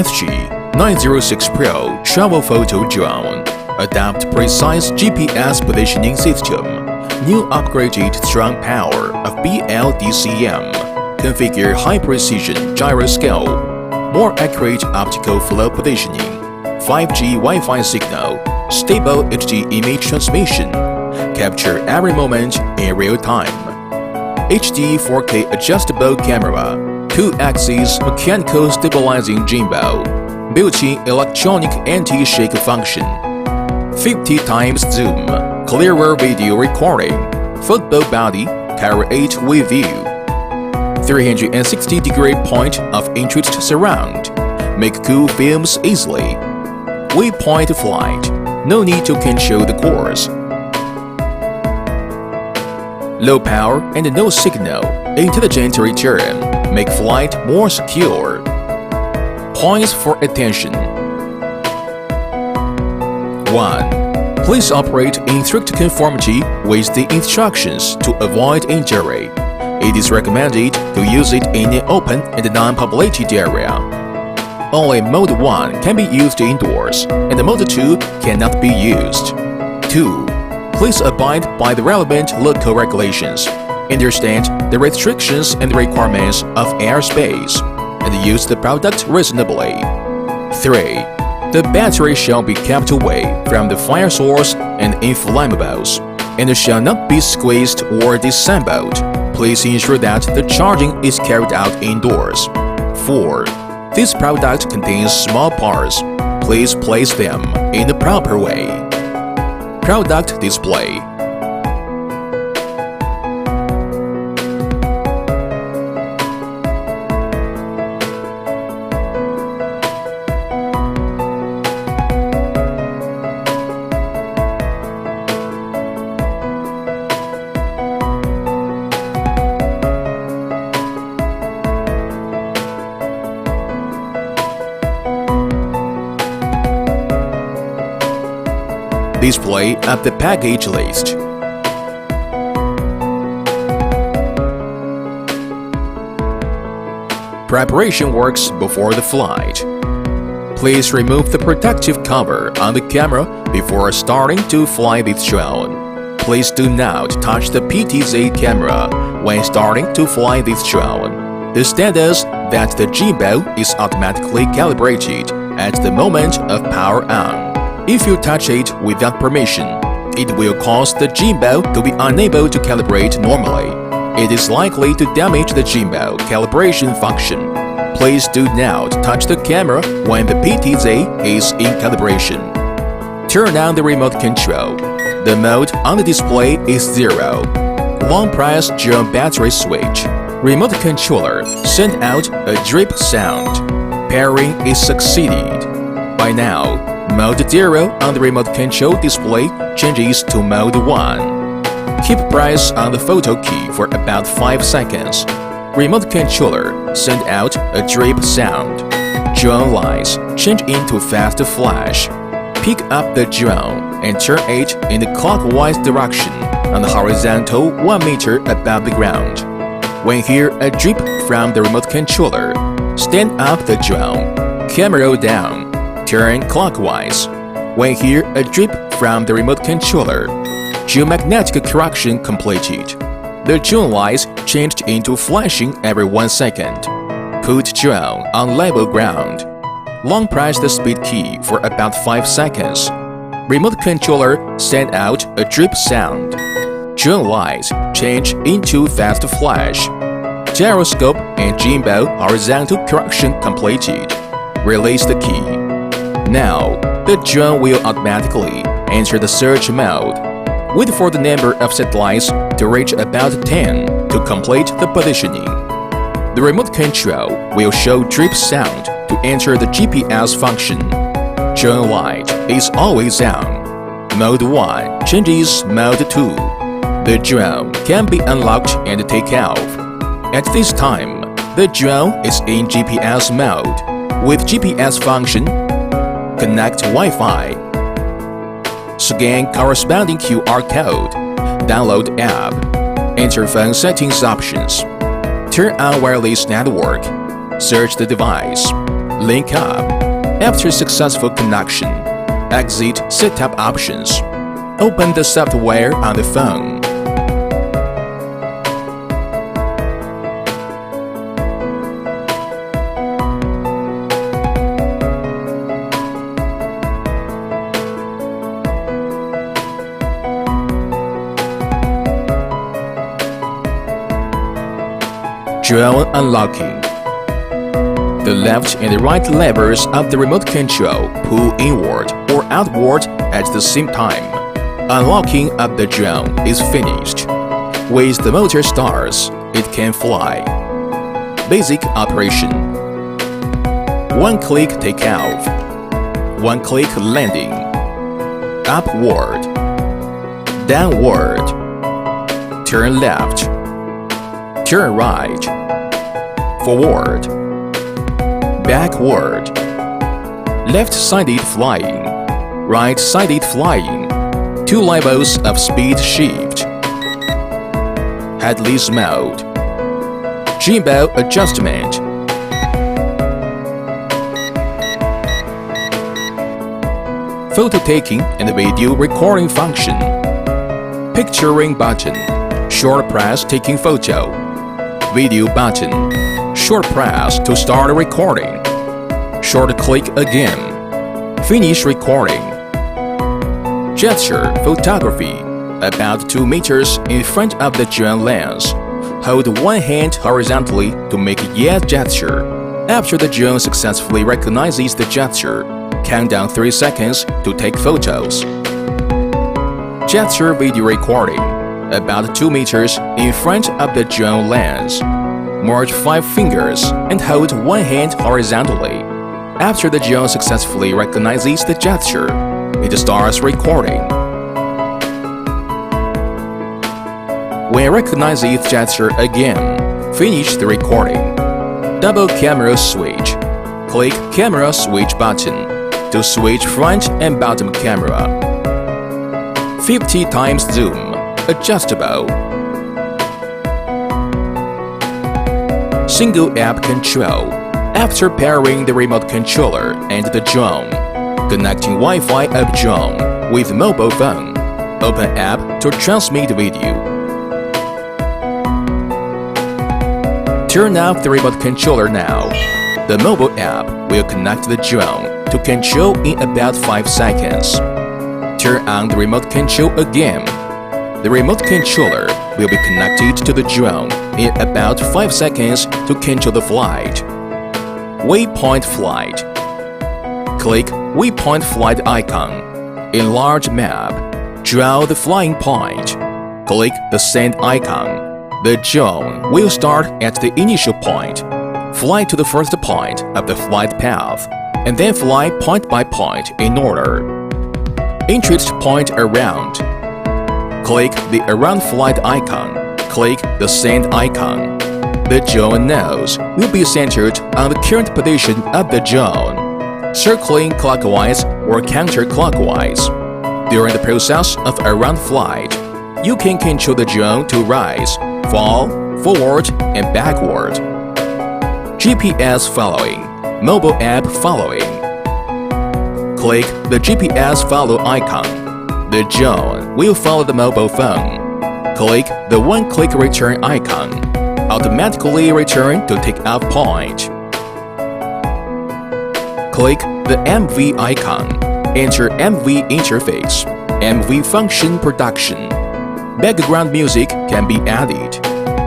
SG906 Pro travel photo drone. Adopt precise GPS positioning system. New upgraded strong power of BLDCM. Configure high-precision gyroscope. More accurate optical flow positioning. 5G Wi-Fi signal. Stable HD image transmission. Capture every moment in real time. HD 4K adjustable camera. 2-axis mechanical stabilizing gimbal. Built-in electronic anti-shake function. 50 times zoom. Clearer video recording. Football body. Carry 8 with view. 360-degree point of interest surround. Make cool films easily. Waypoint flight. No need to control the course. Low power and no signal. Intelligent return. Make flight more secure. Points for attention. 1. Please operate in strict conformity with the instructions to avoid injury. It is recommended to use it in an open and non-populated area. Only Mode 1 can be used indoors, and Mode 2 cannot be used. 2. Please abide by the relevant local regulations. Understand the restrictions and requirements of airspace, and use the product reasonably. 3. The battery shall be kept away from the fire source and inflammables, and shall not be squeezed or disassembled. Please ensure that the charging is carried out indoors. 4. This product contains small parts. Please place them in the proper way. Product display. Display of the package list. Preparation works before the flight. Please remove the protective cover on the camera before starting to fly this drone. Please do not touch the PTZ camera when starting to fly this drone. The status that the gimbal is automatically calibrated at the moment of power on. If you touch it without permission, it will cause the gimbal to be unable to calibrate normally. It is likely to damage the gimbal calibration function. Please do not touch the camera when the PTZ is in calibration. Turn on the remote control. The mode on the display is 0. Long press drone battery switch. Remote controller send out a drip sound. Pairing is succeeded. By now, Mode 0 on the remote control display changes to Mode 1. Keep press on the photo key for about 5 seconds. Remote controller send out a drip sound. Drone lights change into fast flash. Pick up the drone and turn it in the clockwise direction on the horizontal 1 meter above the ground. When hear a drip from the remote controller, stand up the drone, camera down. Turn clockwise. When hear a drip from the remote controller, geomagnetic correction completed. The drone lights changed into flashing every 1 second. Put drone on level ground. Long press the speed key for about 5 seconds. Remote controller send out a drip sound. Drone lights change into fast flash. Gyroscope and gimbal horizontal correction completed. Release the key. Now, the drone will automatically enter the search mode. Wait for the number of satellites to reach about 10 to complete the positioning. The remote control will show drip sound to enter the GPS function. Drone light is always on. Mode 1 changes Mode 2. The drone can be unlocked and take off. At this time, the drone is in GPS mode. With GPS function, connect Wi-Fi. Scan corresponding QR code. Download app. Enter phone settings options. Turn on wireless network. Search the device. Link up. After successful connection, exit Setup Options. Open the software on the phone. Drone unlocking. The left and the right levers of the remote control pull inward or outward at the same time. Unlocking of the drone is finished. With the motor starts, it can fly. Basic operation. One-click takeoff. One-click landing. Upward. Downward. Turn left. Turn right. Forward. Backward. Left-sided flying. Right-sided flying. 2 levels of speed shift. Headless mode. Gimbal adjustment. Photo taking and video recording function. Picturing button. Short press taking photo. Video button. Short press to start recording. Short click again. Finish recording. Gesture photography. About 2 meters in front of the drone lens. Hold one hand horizontally to make a yes gesture. After the drone successfully recognizes the gesture, count down 3 seconds to take photos. Gesture video recording. About 2 meters in front of the drone lens. Merge 5 fingers and hold one hand horizontally. After the drone successfully recognizes the gesture, it starts recording. When it recognizes gesture again, finish the recording. Double camera switch. Click camera switch button to switch front and bottom camera. 50 times zoom. Adjustable. Single app control. After pairing the remote controller and the drone, connecting Wi-Fi of drone with mobile phone, open app to transmit video. Turn off the remote controller now. The mobile app will connect the drone to control in about 5 seconds. Turn on the remote control again. The remote controller will be connected to the drone in about 5 seconds to control the flight. Waypoint flight. Click Waypoint flight icon. Enlarge map. Draw the flying point. Click the send icon. The drone will start at the initial point. Fly to the first point of the flight path, and then fly point by point in order. Interest point around. Click the around flight icon. Click the send icon. The drone nose will be centered on the current position of the drone, circling clockwise or counterclockwise. During the process of around flight, you can control the drone to rise, fall, forward, and backward. GPS following. Mobile app following. Click the GPS follow icon. The drone will follow the mobile phone. Click the one-click return icon. Automatically return to takeoff point. Click the MV icon. Enter MV interface. MV function production. Background music can be added.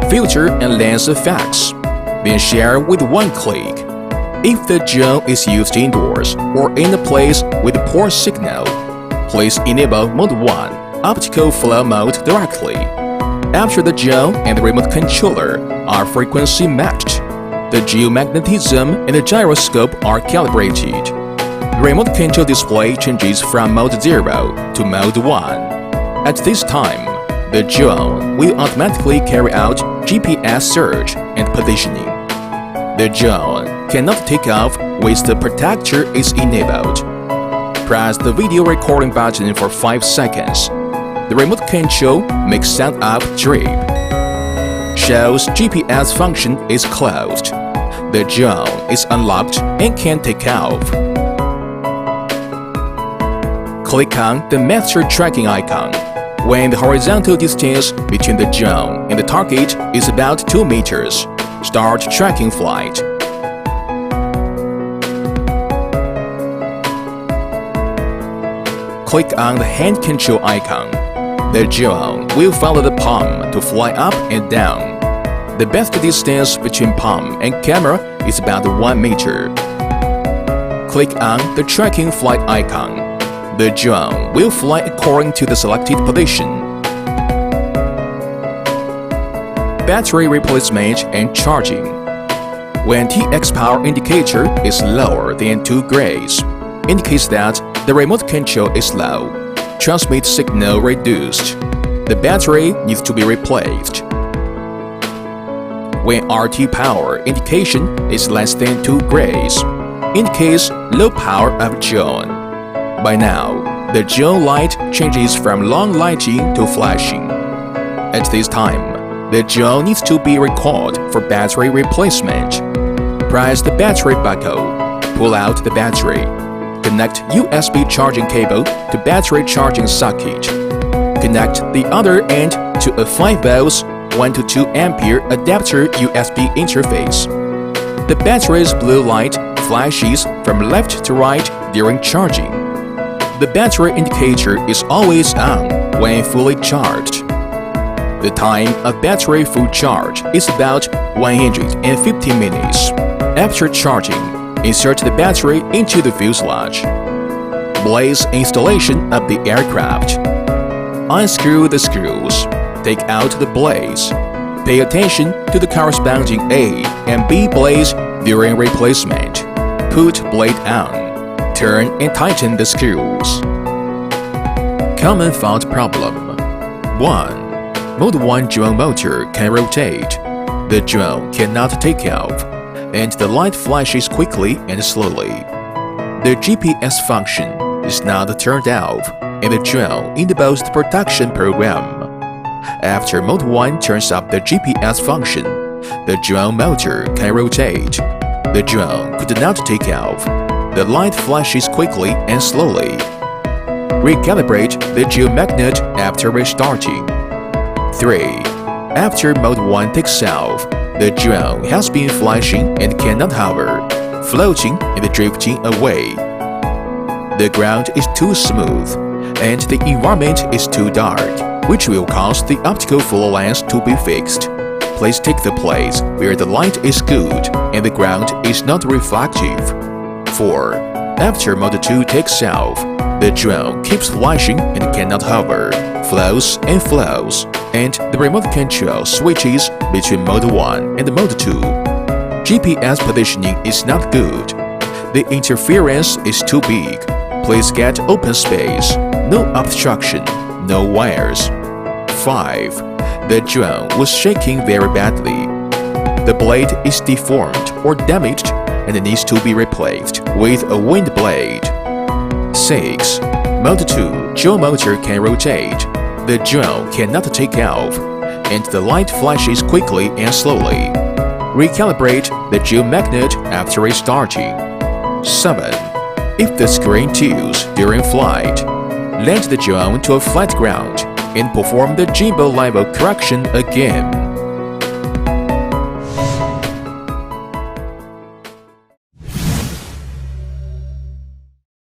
Filter and lens effects. Then share with one click. If the drone is used indoors or in a place with poor signal, please enable Mode 1 Optical Flow Mode directly. After the drone and the remote controller are frequency matched, the geomagnetism and the gyroscope are calibrated. The remote control display changes from Mode 0 to Mode 1. At this time, the drone will automatically carry out GPS search and positioning. The drone cannot take off once the protector is enabled. Press the video recording button for 5 seconds. The remote control makes sound up drip. Shows GPS function is closed. the drone is unlocked and can take off. Click on the master tracking icon when the horizontal distance between the drone and the target is about 2 meters. Start tracking flight. Click on the hand control icon. The drone will follow the palm to fly up and down. The best distance between palm and camera is about 1 meter. Click on the tracking flight icon. The drone will fly according to the selected position. Battery replacement and charging. When TX power indicator is lower than 2 grays, indicates that the remote control is low. Transmit signal reduced. The battery needs to be replaced. When RT power indication is less than 2 grays, indicates low power of drone. By now, the drone light changes from long lighting to flashing. At this time, the drone needs to be recalled for battery replacement. Press the battery buckle. Pull out the battery. Connect USB charging cable to battery charging socket. Connect the other end to a 5 volts 1 to 2 ampere adapter USB interface. The battery's blue light flashes from left to right during charging. The battery indicator is always on when fully charged. The time of battery full charge is about 150 minutes. After charging, insert the battery into the fuselage. Blaze installation of the aircraft. Unscrew the screws. Take out the blaze. Pay attention to the corresponding A and B blaze during replacement. Put blade on. Turn and tighten the screws. Common fault problem. 1. Mode 1 drone motor can rotate. The drone cannot take off, and the light flashes quickly and slowly. The GPS function is not turned off in the drone in the post-production program. After Mode 1 turns off the GPS function, the drone motor can rotate. The drone could not take off. The light flashes quickly and slowly. Recalibrate the geomagnet after restarting. 3. After Mode 1 takes off, the drone has been flashing and cannot hover, floating and drifting away. The ground is too smooth, and the environment is too dark, which will cause the optical flow lens to be fixed. Please take the place where the light is good and the ground is not reflective. 4. After Mode 2 takes off, the drone keeps flashing and cannot hover, flows, and the remote control switches between Mode 1 and Mode 2. GPS positioning is not good. The interference is too big. Please get open space, no obstruction, no wires. 5. The drone was shaking very badly. The blade is deformed or damaged and needs to be replaced with a wind blade. 6. Mode 2 drone motor can rotate. The drone cannot take off, and the light flashes quickly and slowly. Recalibrate the geomagnet after restarting. 7. If the screen tilts during flight, land the drone to a flat ground and perform the gimbal level correction again.